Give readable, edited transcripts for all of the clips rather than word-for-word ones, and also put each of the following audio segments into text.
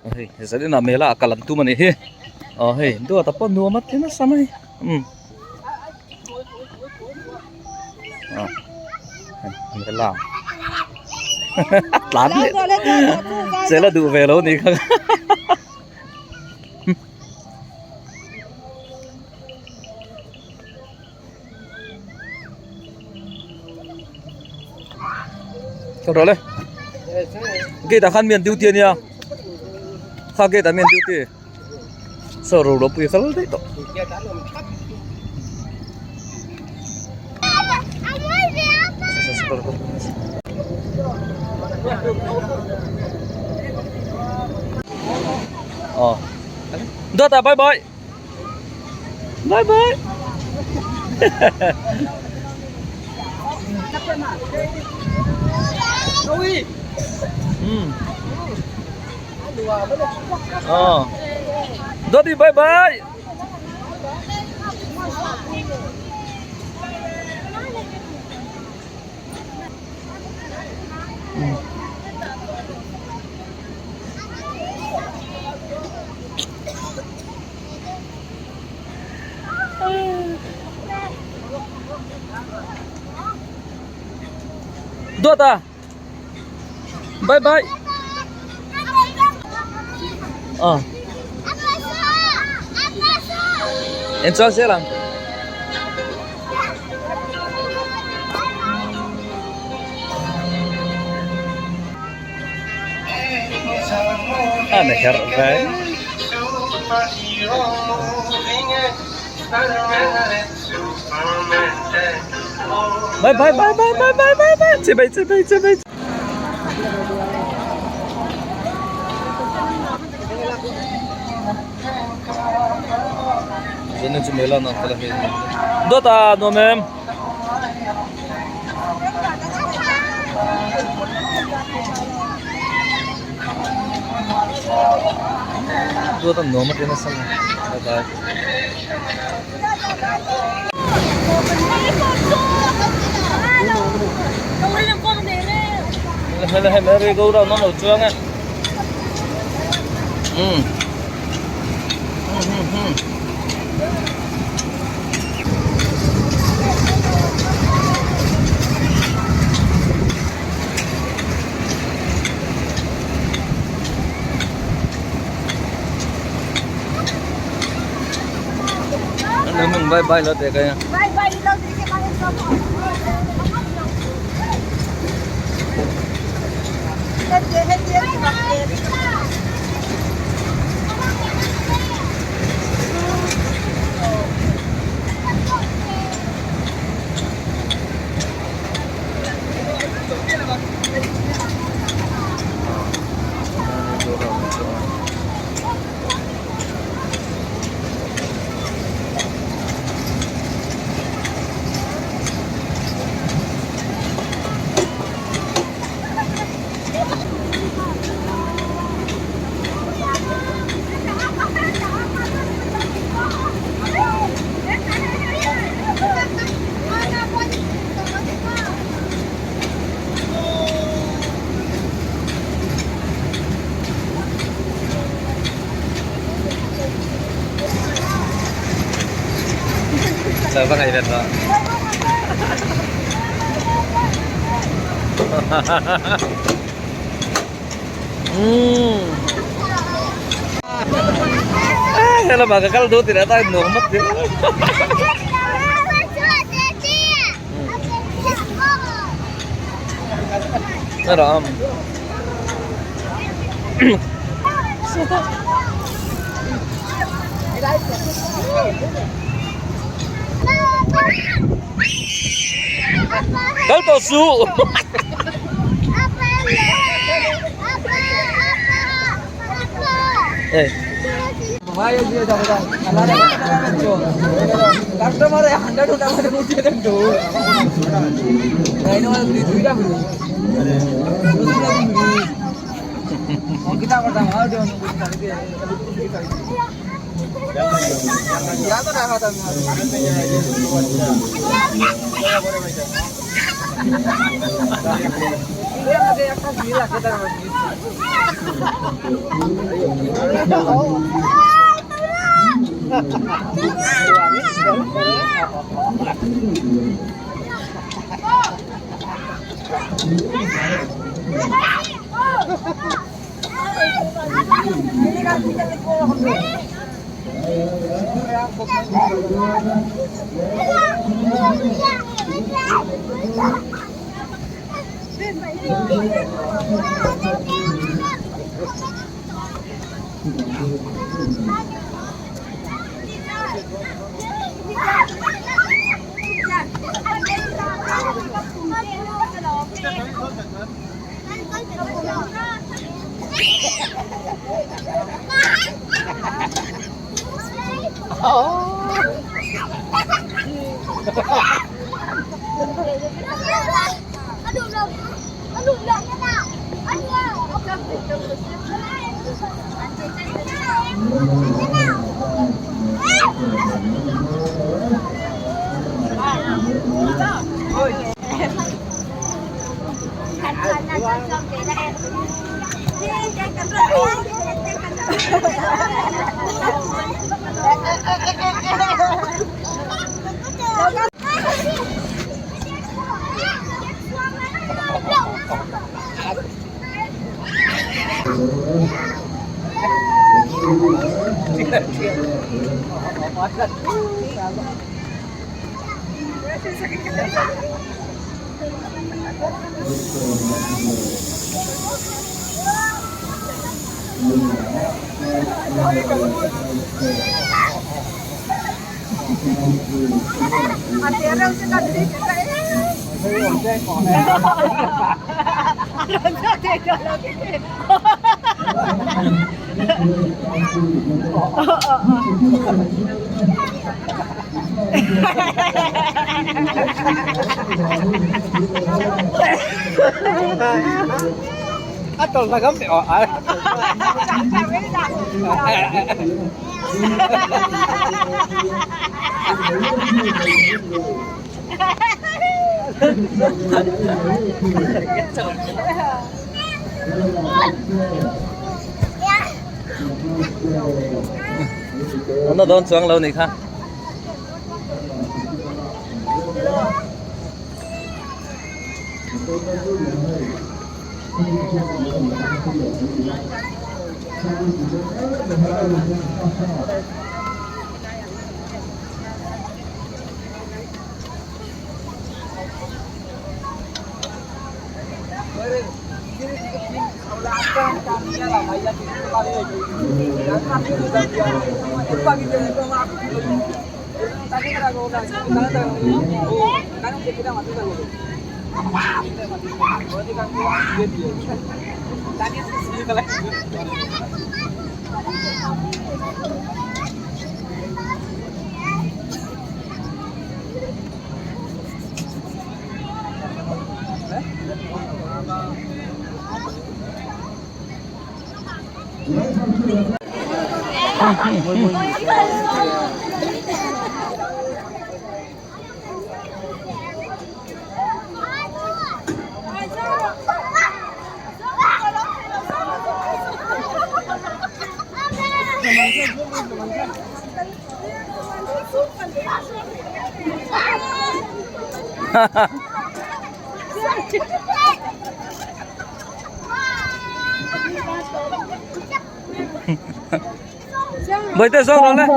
Hey, jadi na mela akalan tu mani he. Oh hey, dua tapon dua mati na samai. Oh, mela. Lan. Sẽ là đủ về lâu đi không? Sau đó đây. Kita kan miền tiêu tiền nha. Sao kita miền tiêu tiền? Sao rồi đó bây giờ đấy to. Oh. Dah tak bye bye. Bye bye. Oh. Dah di bye bye. Dua ta. Bye bye. Oh. Enjoy xe lang. Aneh kan? Bye bye bye bye bye bye bye bye. Chị bay. Ini cemela nak kalau ini. Dota no mem. Dota no mem dia nasal. Ada. Hello, merry go round nó nổi chuông á. Mình bye lo thế cái. Bye lo thế cái bao nhiêu Sao ngày Việt đó? Kalau bakal tuh tidak tahu nomor dia. Ram. Kau tahu su? Bahaya dia dah. Customer 100 udah pada kucing tu. Nah ini malah beli dah beli. Terus lagi beli. Oh kita pertama dia nunggu tadi dia. Ya tu dah kata. Dia ada yang kasih lah kita. Atol na kami. Oh, ay. Nó đón xuống lâu này ha. Bởi tay xong rồi đấy.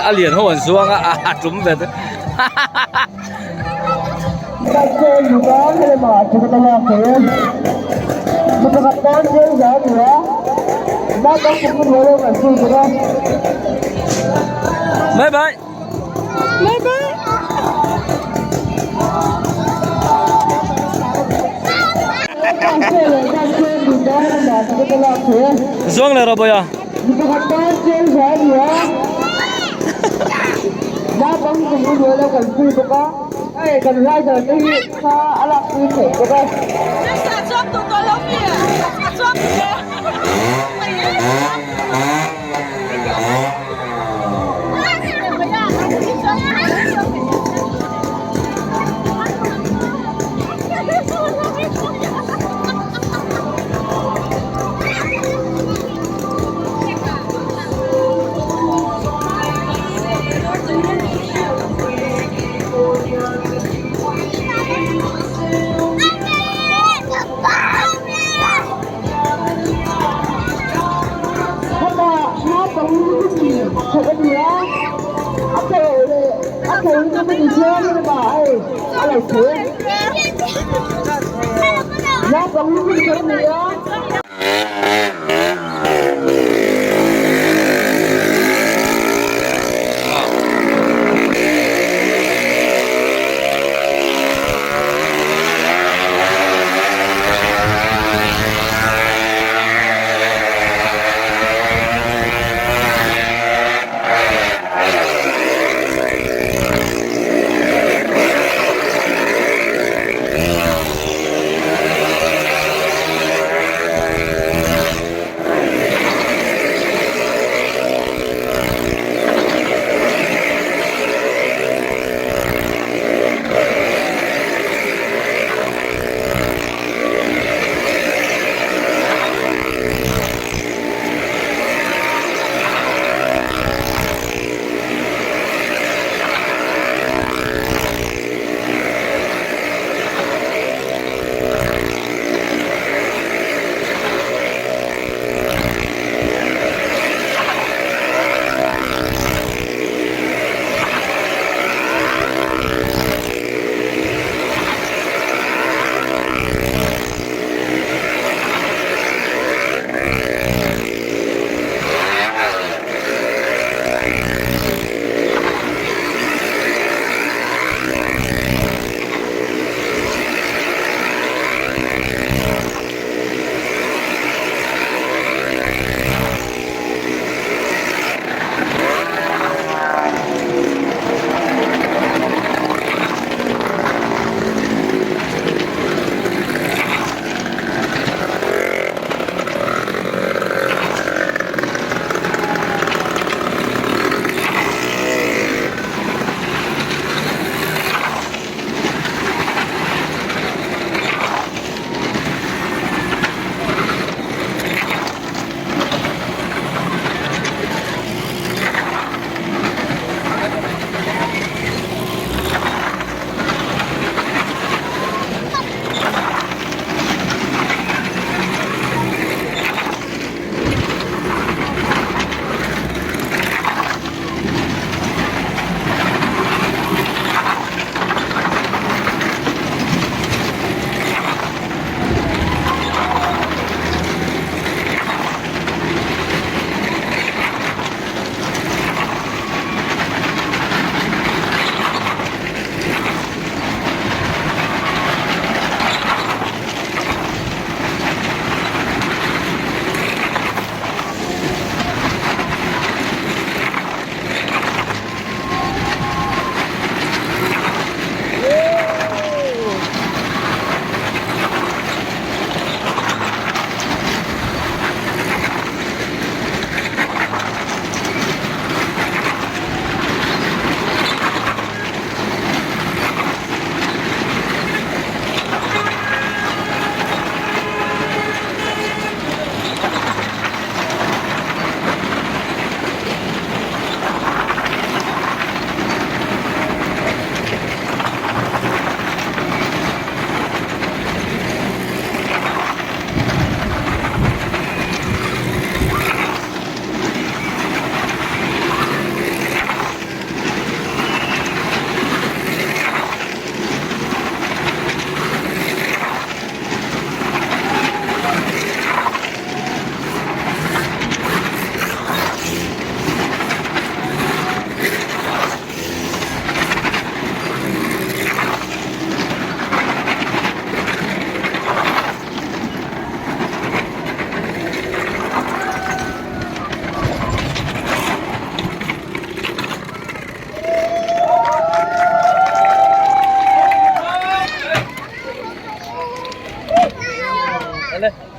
À liền hồn xuống trúng về đấy. Bye bye. Bye bye. Xuống này rồi bây giờ. Ba bóng cùng người đâu cần phi có có. Ê, cần ra giờ đi xa á lạc phi thể có đây.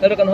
Taruhkan